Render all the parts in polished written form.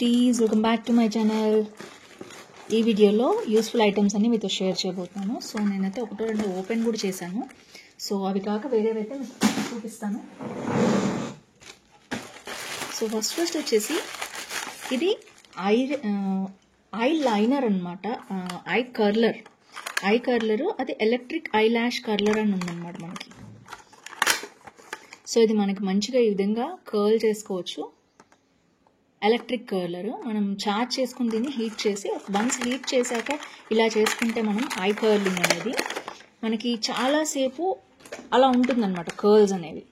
Please welcome back to my channel. ఈ వీడియోలో useful items అన్ని మీతో షేర్ చేయబోతున్నాను. సో నేనైతే ఒకటో రెండు ఓపెన్ కూడా చేశాను. సో అవి కాక వేరేవైతే మీకు చూపిస్తాను. సో ఫస్ట్ వచ్చేసి ఇది ఐ లైనర్ అనమాట. ఐ కర్లర్ అది ఎలక్ట్రిక్ ఐ ల్యాష్ కర్లర్ అని ఉందన్నమాట మనకి. సో ఇది మనకి మంచిగా ఈ విధంగా కర్ల్ చేసుకోవచ్చు. ఎలక్ట్రిక్ కర్లర్ మనం చార్జ్ చేసుకుని దీన్ని హీట్ చేసి వన్స్ హీట్ చేశాక ఇలా చేసుకుంటే మనం ఐ కర్లింగ్ అనేది మనకి చాలాసేపు అలా ఉంటుందన్నమాట. కర్ల్స్ అనేవి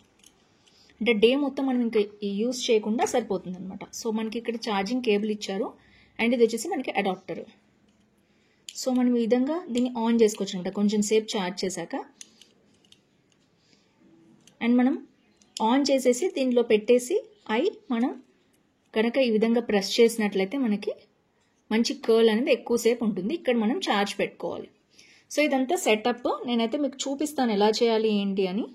అంటే డే మొత్తం మనం ఇంకా యూజ్ చేయకుండా సరిపోతుంది అనమాట. సో మనకి ఇక్కడ ఛార్జింగ్ కేబుల్ ఇచ్చారు అండ్ ఇది వచ్చేసి మనకి అడాప్టర్. సో మనం ఈ విధంగా దీన్ని ఆన్ చేసుకోవచ్చు అనమాట కొంచెం సేపు ఛార్జ్ చేశాక. అండ్ మనం ఆన్ చేసేసి దీనిలో పెట్టేసి మనం కనుక ఈ విధంగా ప్రెస్ చేసినట్లయితే మనకి మంచి కర్ల్ అనేది ఎక్కువసేపు ఉంటుంది. ఇక్కడ మనం ఛార్జ్ పెట్టుకోవాలి. సో ఇదంతా సెటప్ నేనైతే మీకు చూపిస్తాను ఎలా చేయాలి ఏంటి అని.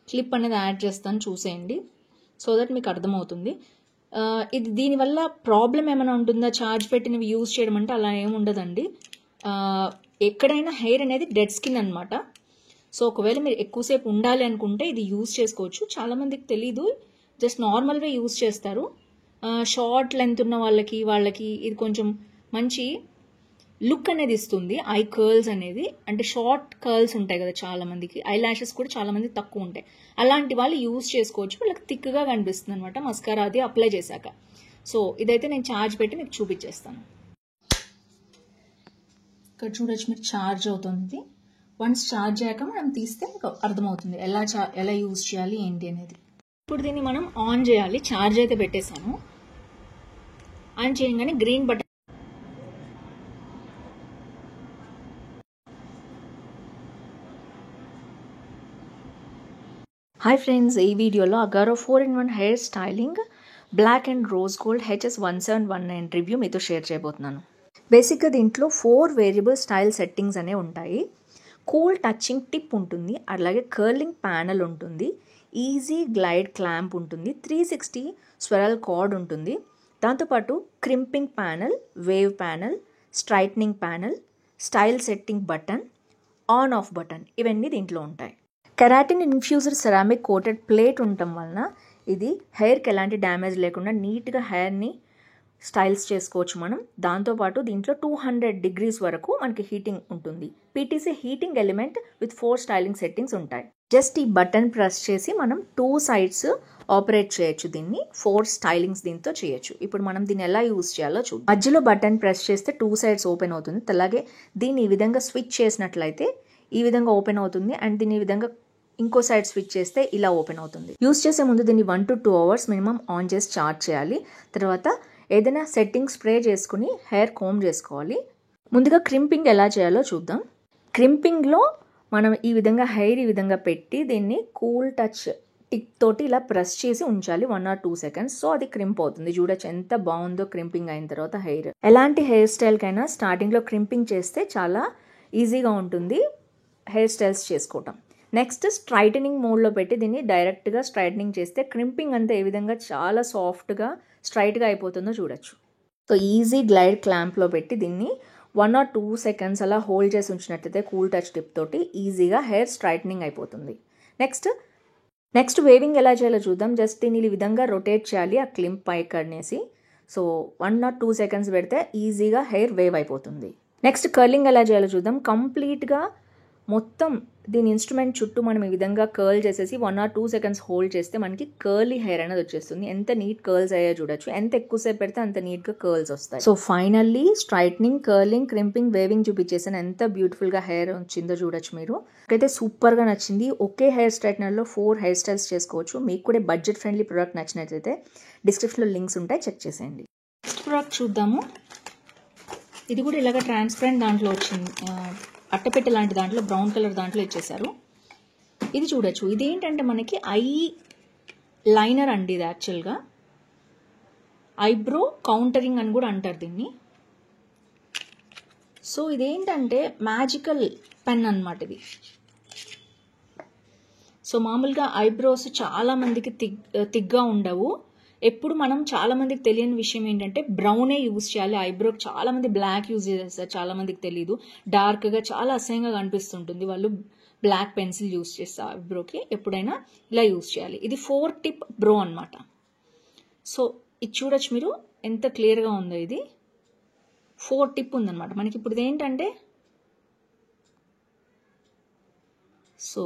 క్లిప్ అనేది యాడ్ చేస్తాను చూసేయండి సో దట్ మీకు అర్థమవుతుంది. ఇది దీనివల్ల ప్రాబ్లం ఏమైనా ఉంటుందా ఛార్జ్ పెట్టినవి యూజ్ చేయడం అంటే అలా ఏమి ఉండదండి. ఎక్కడైనా హెయిర్ అనేది డెడ్ స్కిన్ అనమాట. సో ఒకవేళ మీరు ఎక్కువసేపు ఉండాలి అనుకుంటే ఇది యూజ్ చేసుకోవచ్చు. చాలామందికి తెలీదు, జస్ట్ నార్మల్గా యూజ్ చేస్తారు. షార్ట్ లెంత్ ఉన్న వాళ్ళకి ఇది కొంచెం మంచి లుక్ అనేది ఇస్తుంది. ఐ కర్ల్స్ అనేది అంటే షార్ట్ కర్ల్స్ ఉంటాయి కదా చాలా మందికి, ఐ ల్యాషెస్ కూడా చాలా మంది తక్కువ ఉంటాయి. అలాంటి వాళ్ళు యూజ్ చేసుకోవచ్చు. వాళ్ళకి థిక్గా కనిపిస్తుంది అనమాట మస్కారా అది అప్లై చేశాక. సో ఇదైతే నేను ఛార్జ్ పెట్టి మీకు చూపించేస్తాను. ఇక్కడ చూడొచ్చు మీరు ఛార్జ్ అవుతుంది. వన్స్ ఛార్జ్ అయ్యాక మనం తీస్తే మీకు అర్థమవుతుంది ఎలా యూజ్ చేయాలి ఏంటి అనేది. ఇప్పుడు దీన్ని మనం ఆన్ చేయాలి. ఛార్జ్ అయితే పెట్టేశాను. ఆన్ చేయగానే గ్రీన్ బటన్ హాయ్ ఫ్రెండ్స్, ఈ వీడియోలో Agaro 4-in-1 hair styling black and rose gold HS1719 review మీతో షేర్ చేయబోతున్నాను. బేసిక్గా దీంట్లో 4 వేరియబుల్ స్టైల్ సెట్టింగ్స్ అనేవి ఉంటాయి. కూల్ టచింగ్ టిప్ ఉంటుంది, అలాగే కర్లింగ్ ప్యానల్ ఉంటుంది, ఈజీ గ్లైడ్ క్లాంప్ ఉంటుంది, 360 స్వెరల్ కార్డ్ ఉంటుంది, దాంతోపాటు crimping panel, wave panel, straightening panel, style setting button, on off button ఇవన్నీ దీంట్లో ఉంటాయి. కెరాటిన్ ఇన్ఫ్యూజర్ సెరామిక్ కోటెడ్ ప్లేట్ ఉండటం వలన ఇది హెయిర్కి ఎలాంటి డ్యామేజ్ లేకుండా నీట్గా హెయిర్ని స్టైల్స్ చేసుకోవచ్చు మనం. దాంతోపాటు దీంట్లో 200 degrees వరకు మనకి హీటింగ్ ఉంటుంది. PTC heating element with 4 styling settings ఉంటాయి. జస్ట్ ఈ బటన్ ప్రెస్ చేసి మనం 2 sides ఆపరేట్ చేయొచ్చు. దీన్ని 4 స్టైలింగ్స్ దీంతో చేయొచ్చు. ఇప్పుడు మనం దీన్ని ఎలా యూజ్ చేయాలో చూద్దాం. మధ్యలో బటన్ ప్రెస్ చేస్తే 2 sides ఓపెన్ అవుతుంది. అలాగే దీన్ని ఈ విధంగా స్విచ్ చేసినట్లయితే ఈ విధంగా ఓపెన్ అవుతుంది. అండ్ దీన్ని ఈ విధంగా ఇంకో సైడ్ స్విచ్ చేస్తే ఇలా ఓపెన్ అవుతుంది. యూజ్ చేసే ముందు దీన్ని 1 to 2 hours మినిమం ఆన్ చేసి చార్జ్ చేయాలి. తర్వాత ఏదైనా సెట్టింగ్ స్ప్రే చేసుకుని హెయిర్ కోమ్ చేసుకోవాలి. ముందుగా క్రింపింగ్ ఎలా చేయాలో చూద్దాం. క్రింపింగ్లో మనం ఈ విధంగా హెయిర్ ఈ విధంగా పెట్టి దీన్ని కూల్ టచ్ టిప్ తోటి ఇలా ప్రెస్ చేసి ఉంచాలి 1 or 2 seconds. సో అది క్రింప్ అవుతుంది. చూడొచ్చు ఎంత బాగుందో క్రింపింగ్ అయిన తర్వాత హెయిర్. ఎలాంటి హెయిర్ స్టైల్కైనా స్టార్టింగ్లో క్రింపింగ్ చేస్తే చాలా ఈజీగా ఉంటుంది హెయిర్ స్టైల్స్ చేసుకోవటం. నెక్స్ట్ స్ట్రైటనింగ్ మోడ్లో పెట్టి దీన్ని డైరెక్ట్గా స్ట్రైటనింగ్ చేస్తే క్రింపింగ్ అంతా ఏ విధంగా చాలా సాఫ్ట్గా స్ట్రైట్గా అయిపోతుందో చూడొచ్చు. సో ఈజీ గ్లైడ్ క్లాంప్లో పెట్టి దీన్ని 1 or 2 seconds అలా హోల్డ్ చేసి ఉంచినట్లయితే కూల్ టచ్ టిప్ తోటి ఈజీగా హెయిర్ స్ట్రైటనింగ్ అయిపోతుంది. నెక్స్ట్ వేవింగ్ ఎలా చేయాలో చూద్దాం. జస్ట్ దీన్ని ఈ విధంగా రొటేట్ చేయాలి ఆ క్లింప్ పైకి అనేసి. సో 1 or 2 seconds పెడితే ఈజీగా హెయిర్ వేవ్ అయిపోతుంది. నెక్స్ట్ కర్లింగ్ ఎలా చేయాలో చూద్దాం. కంప్లీట్గా మొత్తం దీని ఇన్స్ట్రుమెంట్ చుట్టూ మనం ఈ విధంగా కర్ల్ చేసేసి 1 or 2 seconds హోల్డ్ చేస్తే మనకి కర్లీ హెయిర్ అనేది వచ్చేస్తుంది. ఎంత నీట్ కర్ల్స్ అయ్యో చూడొచ్చు. ఎంత ఎక్కువసేపు పెడితే అంత నీట్గా కర్ల్స్ వస్తాయి. So finally straightening, curling, crimping, waving చూపించేసాను. ఎంత బ్యూటిఫుల్గా హెయిర్ వచ్చిందో చూడొచ్చు మీరు. అయితే సూపర్గా నచ్చింది. ఒకే హెయిర్ స్ట్రైట్నర్లో 4 హెయిర్ స్టైల్స్ చేసుకోవచ్చు. మీకు కూడా బడ్జెట్ ఫ్రెండ్లీ ప్రోడక్ట్ నచ్చినట్లయితే డిస్క్రిప్షన్లో లింక్స్ ఉంటాయి, చెక్ చేసేయండి. నెక్స్ట్ ప్రోడక్ట్ చూద్దాము. ఇది కూడా ఇలాగ ట్రాన్స్పరెంట్ దాంట్లో వచ్చింది, అట్టపెట్టె లాంటి దాంట్లో బ్రౌన్ కలర్ దాంట్లో ఇచ్చేసారు. ఇది చూడొచ్చు. ఇదేంటంటే మనకి ఐ లైనర్ అండి. ఇది యాక్చువల్గా ఐబ్రో కౌంటరింగ్ అని కూడా అంటారు దీన్ని. సో ఇదేంటంటే మ్యాజికల్ పెన్ అన్నమాట ఇది. సో మామూలుగా ఐబ్రోస్ చాలా మందికి తిగ్గా ఉండవు. ఎప్పుడు మనం చాలా మందికి తెలియని విషయం ఏంటంటే బ్రౌనే యూజ్ చేయాలి ఐబ్రోకి. చాలా మంది బ్లాక్ యూజ్ చేస్తారు, చాలా మందికి తెలియదు. డార్క్గా చాలా అసహ్యంగా కనిపిస్తుంటుంది, వాళ్ళు బ్లాక్ పెన్సిల్ యూజ్ చేస్తారు ఐబ్రోకి. ఎప్పుడైనా ఇలా యూజ్ చేయాలి. ఇది 4 టిప్ బ్రో అనమాట. సో ఇది చూడొచ్చు మీరు ఎంత క్లియర్గా ఉందో. ఇది 4 టిప్ ఉందన్నమాట మనకి. ఇప్పుడు ఇది ఏంటంటే సో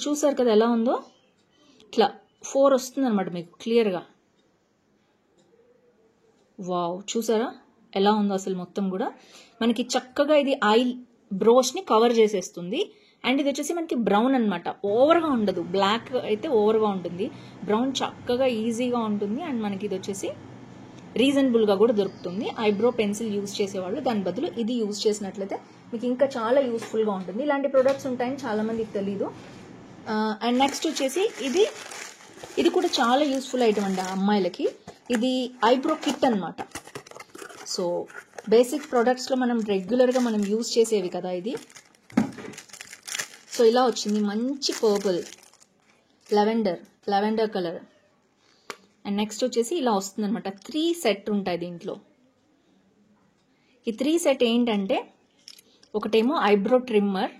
చూసారు కదా ఎలా ఉందో, ఇట్లా 4 వస్తుంది అనమాట మీకు క్లియర్గా. వావ్, చూసారా ఎలా ఉందో అసలు మొత్తం కూడా మనకి చక్కగా ఇది ఐ బ్రోస్ని కవర్ చేసేస్తుంది. అండ్ ఇది వచ్చేసి మనకి బ్రౌన్ అనమాట, ఓవర్గా ఉండదు. బ్లాక్ అయితే ఓవర్గా ఉంటుంది, బ్రౌన్ చక్కగా ఈజీగా ఉంటుంది. అండ్ మనకి ఇది వచ్చేసి రీజనబుల్గా కూడా దొరుకుతుంది. ఐబ్రో పెన్సిల్ యూజ్ చేసేవాళ్ళు దాని బదులు ఇది యూజ్ చేసినట్లయితే మీకు ఇంకా చాలా యూస్ఫుల్గా ఉంటుంది. ఇలాంటి ప్రొడక్ట్స్ ఉంటాయని చాలా మందికి తెలీదు. అండ్ నెక్స్ట్ వచ్చేసి ఇది కూడా చాలా యూస్ఫుల్ ఐటమ్ అండి అమ్మాయిలకి. ఇది ఐబ్రో కిట్ అనమాట. సో బేసిక్ ప్రొడక్ట్స్లో మనం రెగ్యులర్గా మనం యూజ్ చేసేవి కదా ఇది. సో ఇలా వచ్చింది, మంచి purple lavender colour. And next వచ్చేసి ఇలా వస్తుంది అనమాట. 3 సెట్ ఉంటాయి దీంట్లో. ఈ 3 సెట్ ఏంటంటే ఒకటేమో ఐబ్రో ట్రిమ్మర్,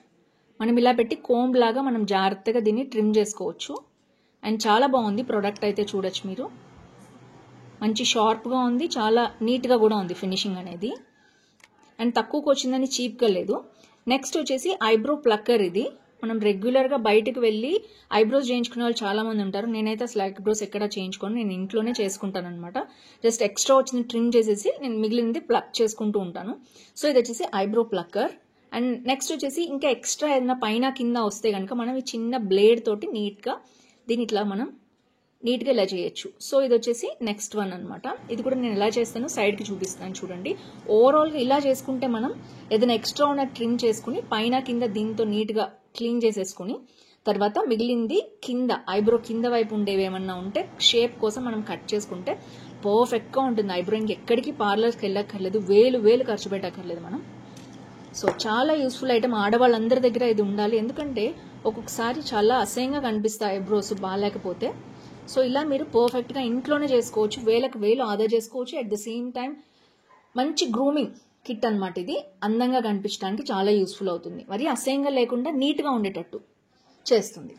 మనం ఇలా పెట్టి కోంబ్ లాగా మనం జాగ్రత్తగా దీన్ని ట్రిమ్ చేసుకోవచ్చు. అండ్ చాలా బాగుంది ప్రోడక్ట్ అయితే, చూడొచ్చు మీరు. మంచి షార్ప్గా ఉంది, చాలా నీట్గా కూడా ఉంది ఫినిషింగ్ అనేది. అండ్ తక్కువకి వచ్చిందని చీప్గా లేదు. నెక్స్ట్ వచ్చేసి ఐబ్రో ప్లక్కర్. ఇది మనం రెగ్యులర్గా బయటకు వెళ్ళి ఐబ్రోస్ చేయించుకునే వాళ్ళు చాలా మంది ఉంటారు. నేనైతే అసలు ఐబ్రోస్ ఎక్కడ చేయించుకోను, నేను ఇంట్లోనే చేసుకుంటాను అనమాట. జస్ట్ ఎక్స్ట్రా వచ్చింది ట్రిమ్ చేసేసి నేను మిగిలింది ప్లక్ చేసుకుంటూ ఉంటాను. సో ఇది వచ్చేసి ఐబ్రో ప్లక్కర్. అండ్ నెక్స్ట్ వచ్చేసి ఇంకా ఎక్స్ట్రా ఏదైనా పైన కింద వస్తే కనుక మనం ఈ చిన్న బ్లేడ్ తోటి నీట్గా దీని ఇట్లా మనం నీట్గా ఇలా చేయొచ్చు. సో ఇది వచ్చేసి నెక్స్ట్ వన్ అనమాట. ఇది కూడా నేను ఎలా చేస్తాను సైడ్కి చూపిస్తాను చూడండి. ఓవరాల్గా ఇలా చేసుకుంటే మనం ఏదైనా ఎక్స్ట్రా ఉన్న ట్రిమ్ చేసుకుని పైన కింద దీంతో నీట్గా క్లీన్ చేసేసుకుని తర్వాత మిగిలింది కింద ఐబ్రో కింద వైపు ఉండేవి ఏమన్నా ఉంటే షేప్ కోసం మనం కట్ చేసుకుంటే పర్ఫెక్ట్గా ఉంటుంది ఐబ్రో. ఇంకెక్కడికి పార్లర్కి వెళ్ళక్కర్లేదు, వేలు ఖర్చు పెట్టక్కర్లేదు మనం. సో చాలా యూస్ఫుల్ ఐటమ్, ఆడవాళ్ళందరి దగ్గర ఇది ఉండాలి. ఎందుకంటే ఒక్కొక్కసారి చాలా అసహ్యంగా కనిపిస్తాయి ఐబ్రోస్ బాగాలేకపోతే. సో ఇలా మీరు పర్ఫెక్ట్గా ఇంట్లోనే చేసుకోవచ్చు, వేలు ఆదా చేసుకోవచ్చు. అట్ ద సేమ్ టైం మంచి గ్రూమింగ్ కిట్ అనమాట ఇది. అందంగా కనిపించడానికి చాలా యూస్ఫుల్ అవుతుంది, మరి అసహ్యంగా లేకుండా నీట్గా ఉండేటట్టు చేస్తుంది.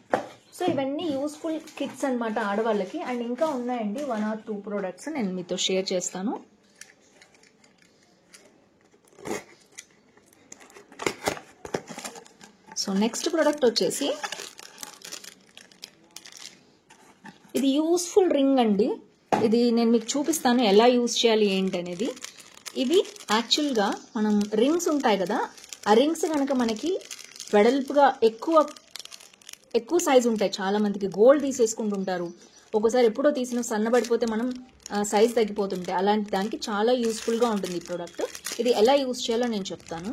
సో ఇవన్నీ యూస్ఫుల్ కిట్స్ అనమాట ఆడవాళ్ళకి. అండ్ ఇంకా ఉన్నాయండి 1 or 2 ప్రోడక్ట్స్ నేను మీతో షేర్ చేస్తాను. సో నెక్స్ట్ ప్రోడక్ట్ వచ్చేసి ఇది యూస్ఫుల్ రింగ్ అండి. ఇది నేను మీకు చూపిస్తాను ఎలా యూజ్ చేయాలి ఏంటనేది. ఇవి యాక్చువల్గా మనం రింగ్స్ ఉంటాయి కదా, ఆ రింగ్స్ కనుక మనకి వెడల్పుగా ఎక్కువ సైజు ఉంటాయి. చాలా మందికి గోల్డ్ తీసేసుకుంటుంటారు, ఒక్కోసారి ఎప్పుడో తీసిన సన్నబడిపోతే మనం సైజ్ తగ్గిపోతుంటాయి. అలాంటి దానికి చాలా యూస్ఫుల్గా ఉంటుంది ఈ ప్రోడక్ట్. ఇది ఎలా యూజ్ చేయాలో నేను చెప్తాను.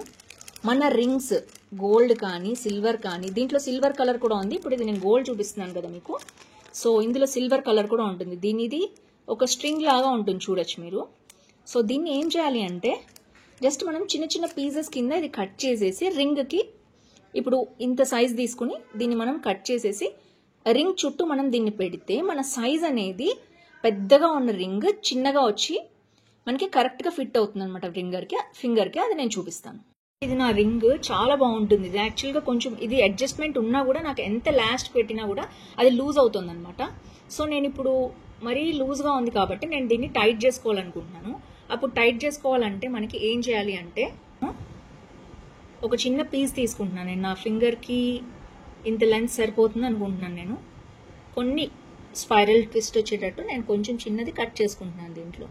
మన రింగ్స్ గోల్డ్ కానీ సిల్వర్ కానీ, దీంట్లో సిల్వర్ కలర్ కూడా ఉంది. ఇప్పుడు ఇది నేను గోల్డ్ చూపిస్తున్నాను కదా మీకు. సో ఇందులో సిల్వర్ కలర్ కూడా ఉంటుంది. దీనిది ఒక స్ట్రింగ్ లాగా ఉంటుంది, చూడొచ్చు మీరు. సో దీన్ని ఏం చేయాలి అంటే జస్ట్ మనం చిన్న పీసెస్ కింద ఇది కట్ చేసేసి రింగ్కి ఇప్పుడు ఇంత సైజ్ తీసుకుని దీన్ని మనం కట్ చేసేసి రింగ్ చుట్టూ మనం దీన్ని పెడితే మన సైజ్ అనేది పెద్దగా ఉన్న రింగ్ చిన్నగా వచ్చి మనకి కరెక్ట్గా ఫిట్ అవుతుంది అనమాట ఫింగర్కి. అది నేను చూపిస్తాను. ఇది నా రింగ్ చాలా బాగుంటుంది. ఇది యాక్చువల్గా కొంచెం ఇది అడ్జస్ట్మెంట్ ఉన్నా కూడా నాకు ఎంత లాస్ట్ పెట్టినా కూడా అది లూజ్ అవుతుంది అనమాట. సో నేను ఇప్పుడు మరీ లూజ్గా ఉంది కాబట్టి నేను దీన్ని టైట్ చేసుకోవాలనుకుంటున్నాను. అప్పుడు టైట్ చేసుకోవాలంటే మనకి ఏం చేయాలి అంటే ఒక చిన్న పీస్ తీసుకుంటున్నాను నేను. నా ఫింగర్కి ఇంత లెంత్ సరిపోతుంది అనుకుంటున్నాను నేను. కొన్ని స్పైరల్ ట్విస్ట్ వచ్చేటట్టు నేను కొంచెం చిన్నది కట్ చేసుకుంటున్నాను దీంట్లో.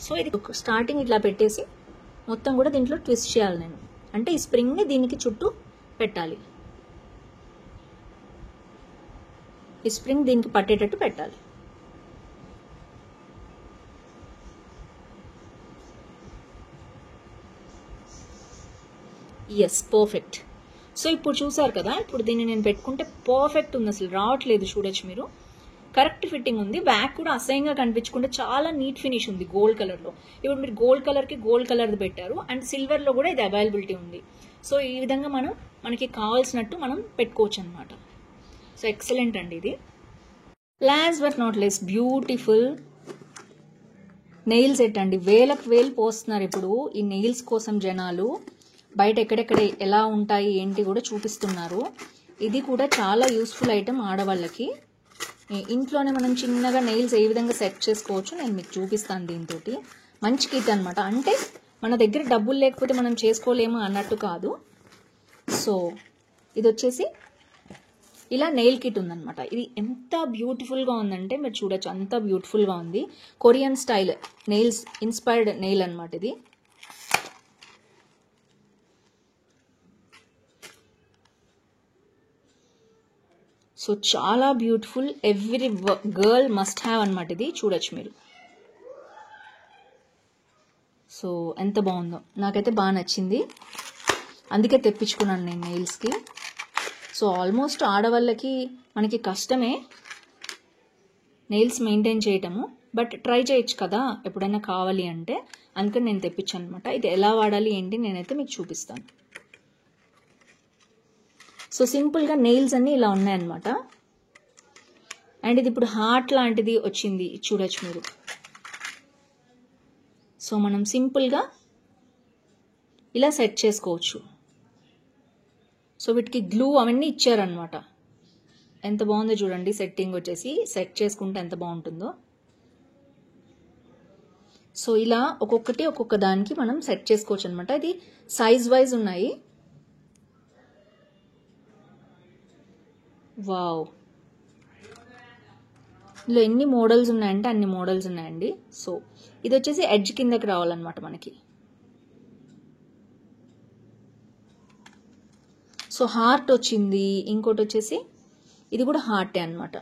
సో ఇది స్టార్టింగ్ ఇట్లా పెట్టేసి మొత్తం కూడా దీంట్లో ట్విస్ట్ చేయాలి నేను. అంటే ఈ స్ప్రింగ్ని దీనికి చుట్టూ పెట్టాలి, ఈ స్ప్రింగ్ దీనికి పట్టేటట్టు పెట్టాలి. Yes, perfect. సో ఇప్పుడు చూసారు కదా, ఇప్పుడు దీన్ని నేను పెట్టుకుంటే పర్ఫెక్ట్ ఉంది, అసలు రావట్లేదు, చూడొచ్చు మీరు. కరెక్ట్ ఫిట్టింగ్ ఉంది. బ్యాక్ కూడా అసహ్యంగా కనిపించకుండా చాలా నీట్ ఫినిష్ ఉంది గోల్డ్ కలర్లో. ఇప్పుడు మీరు గోల్డ్ కలర్కి గోల్డ్ కలర్ది పెట్టారు అండ్ సిల్వర్లో కూడా ఇది అవైలబిలిటీ ఉంది. సో ఈ విధంగా మనకి కావాల్సినట్టు మనం పెట్టుకోవచ్చు అనమాట. సో ఎక్సలెంట్ అండి ఇది. Last but not less beautiful nail set అండి. వేలకు వేలు పోస్తున్నారు ఇప్పుడు ఈ నెయిల్స్ కోసం జనాలు. బయట ఎక్కడెక్కడ ఎలా ఉంటాయి ఏంటి కూడా చూపిస్తున్నారు. ఇది కూడా చాలా యూస్ఫుల్ ఐటమ్ ఆడవాళ్ళకి. ఇంట్లోనే మనం చిన్నగా నెయిల్స్ ఏ విధంగా సెట్ చేసుకోవచ్చు నేను మీకు చూపిస్తాను. దీంతో మంచి కిట్ అనమాట. అంటే మన దగ్గర డబ్బులు లేకపోతే మనం చేసుకోలేము అన్నట్టు కాదు. సో ఇది వచ్చేసి ఇలా నెయిల్ కిట్ ఉందన్నమాట. ఇది ఎంత బ్యూటిఫుల్గా ఉందంటే మీరు చూడొచ్చు, అంత బ్యూటిఫుల్గా ఉంది. Korean style nails inspired nail అనమాట ఇది. సో చాలా beautiful, every girl must have అనమాట ఇది. చూడొచ్చు మీరు. సో ఎంత బాగుందో, నాకైతే బాగా నచ్చింది, అందుకే తెప్పించుకున్నాను నేను నెయిల్స్కి. సో ఆల్మోస్ట్ ఆడవాళ్ళకి మనకి కష్టమే నెయిల్స్ మెయింటైన్ చేయటము, బట్ ట్రై చేయొచ్చు కదా ఎప్పుడైనా కావాలి అంటే. అందుకని నేను తెప్పించాను అనమాట. ఇది ఎలా వాడాలి ఏంటి నేనైతే మీకు చూపిస్తాను. సో సింపుల్గా నెయిల్స్ అన్నీ ఇలా ఉన్నాయన్నమాట. అండ్ ఇది ఇప్పుడు హార్ట్ లాంటిది వచ్చింది, చూడొచ్చు మీరు. సో మనం సింపుల్గా ఇలా సెట్ చేసుకోవచ్చు. సో వీటికి గ్లూ అవన్నీ ఇచ్చారనమాట. ఎంత బాగుందో చూడండి. సెట్టింగ్ వచ్చేసి సెట్ చేసుకుంటే ఎంత బాగుంటుందో. సో ఇలా ఒక్కొక్కటి ఒక్కొక్క దానికి మనం సెట్ చేసుకోవచ్చు అనమాట. ఇది సైజ్ వైజ్ ఉన్నాయి. వావ్, ఇందులో ఎన్ని మోడల్స్ ఉన్నాయంటే అన్ని మోడల్స్ ఉన్నాయండి. సో ఇది వచ్చేసి ఎడ్జ్ కిందకి రావాలన్నమాట మనకి. సో హార్ట్ వచ్చింది. ఇంకోటి వచ్చేసి ఇది కూడా హార్టే అనమాట.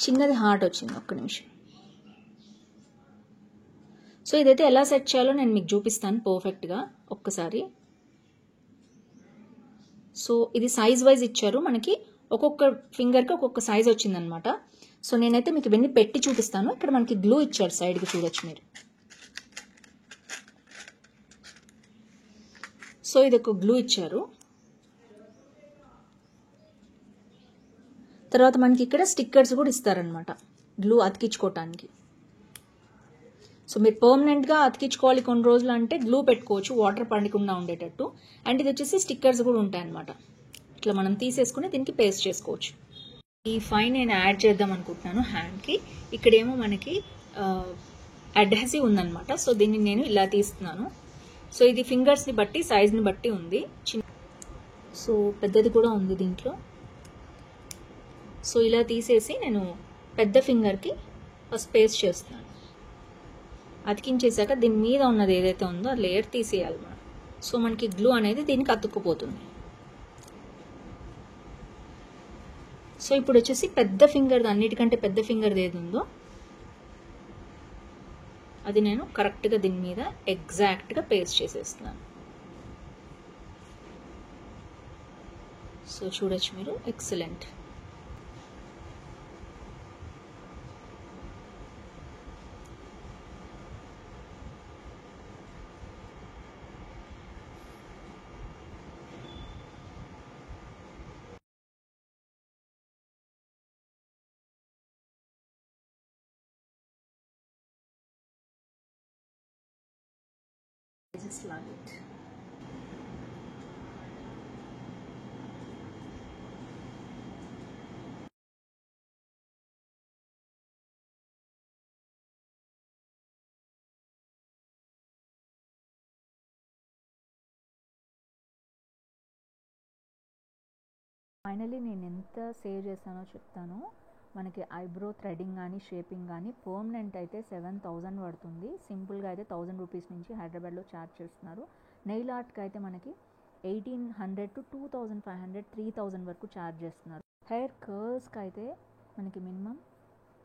చిన్నది హార్ట్ వచ్చింది. ఒక్క నిమిషం. సో ఇదైతే ఎలా సెట్ చేయాలో నేను మీకు చూపిస్తాను పర్ఫెక్ట్గా ఒక్కసారి. సో ఇది సైజ్ వైజ్ ఇచ్చారు మనకి. ఒక్కొక్క ఫింగర్కి ఒక్కొక్క సైజ్ వచ్చిందనమాట. సో నేనైతే మీకు ఇవన్నీ పెట్టి చూపిస్తాను. ఇక్కడ మనకి గ్లూ ఇచ్చారు సైడ్కి, చూడొచ్చు మీరు. సో ఇది ఒక గ్లూ ఇచ్చారు. తర్వాత మనకి ఇక్కడ స్టిక్కర్స్ కూడా ఇస్తారనమాట గ్లూ అతికించుకోవటానికి. సో మీరు పర్మనెంట్గా అతికించుకోవాలి కొన్ని రోజులు అంటే గ్లూ పెట్టుకోవచ్చు, వాటర్ పడకుండా ఉండేటట్టు. అండ్ ఇది వచ్చేసి స్టిక్కర్స్ కూడా ఉంటాయి అనమాట. ఇట్లా మనం తీసేసుకుని దీనికి పేస్ట్ చేసుకోవచ్చు. ఈ ఫైన్ నేను యాడ్ చేద్దాం అనుకుంటున్నాను హ్యాండ్కి. ఇక్కడేమో మనకి అడ్హెసివ్ ఉందన్నమాట. సో దీన్ని నేను ఇలా తీస్తున్నాను. సో ఇది ఫింగర్స్ని బట్టి సైజ్ని బట్టి ఉంది. సో పెద్దది కూడా ఉంది దీంట్లో. సో ఇలా తీసేసి నేను పెద్ద ఫింగర్కి ఫస్ట్ పేస్ట్ చేస్తున్నాను. అతికించేసాక దీని మీద ఉన్నది ఏదైతే ఉందో ఆ లేయర్ తీసేయాలి మనం. సో మనకి గ్లూ అనేది దీనికి అతుక్కుపోతుంది. సో ఇప్పుడు వచ్చేసి పెద్ద ఫింగర్, అన్నిటికంటే పెద్ద ఫింగర్ ఏది ఉందో అది నేను కరెక్ట్గా దీని మీద ఎగ్జాక్ట్గా పేస్ట్ చేసేస్తున్నాను. సో చూడొచ్చు మీరు, excellent. Just love it. Finally నేను ఎంత సేవ్ చేస్తానో చెప్తాను. మనకి ఐబ్రో థ్రెడింగ్ కానీ షేపింగ్ కానీ పర్మనెంట్ అయితే 7,000 పడుతుంది. సింపుల్గా అయితే 1,000 రూపీస్ నుంచి హైదరాబాద్లో ఛార్జ్ చేస్తున్నారు. నెయిల్ ఆర్ట్కి అయితే మనకి 1,800 to 2,500, 3,000 వరకు ఛార్జ్ చేస్తున్నారు. హెయిర్ కర్ల్స్కి అయితే మనకి మినిమం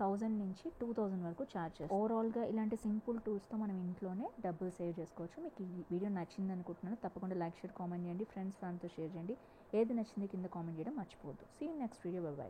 1,000 నుంచి 2,000 వరకు ఛార్జ్ చేస్తారు. ఓవరాల్గా ఇలాంటి సింపుల్ టూల్స్తో మనం ఇంట్లోనే డబ్బులు సేవ్ చేసుకోవచ్చు. మీకు ఈ వీడియో నచ్చింది అనుకుంటున్నాను. తప్పకుండా లైక్, షేర్, కామెంట్ చేయండి. ఫ్రెండ్స్ ఫ్యాన్తో షేర్ చేయండి. ఏది నచ్చింది కింద కామెంట్ చేయడం మర్చిపోవద్దు. See you next video. Bye by.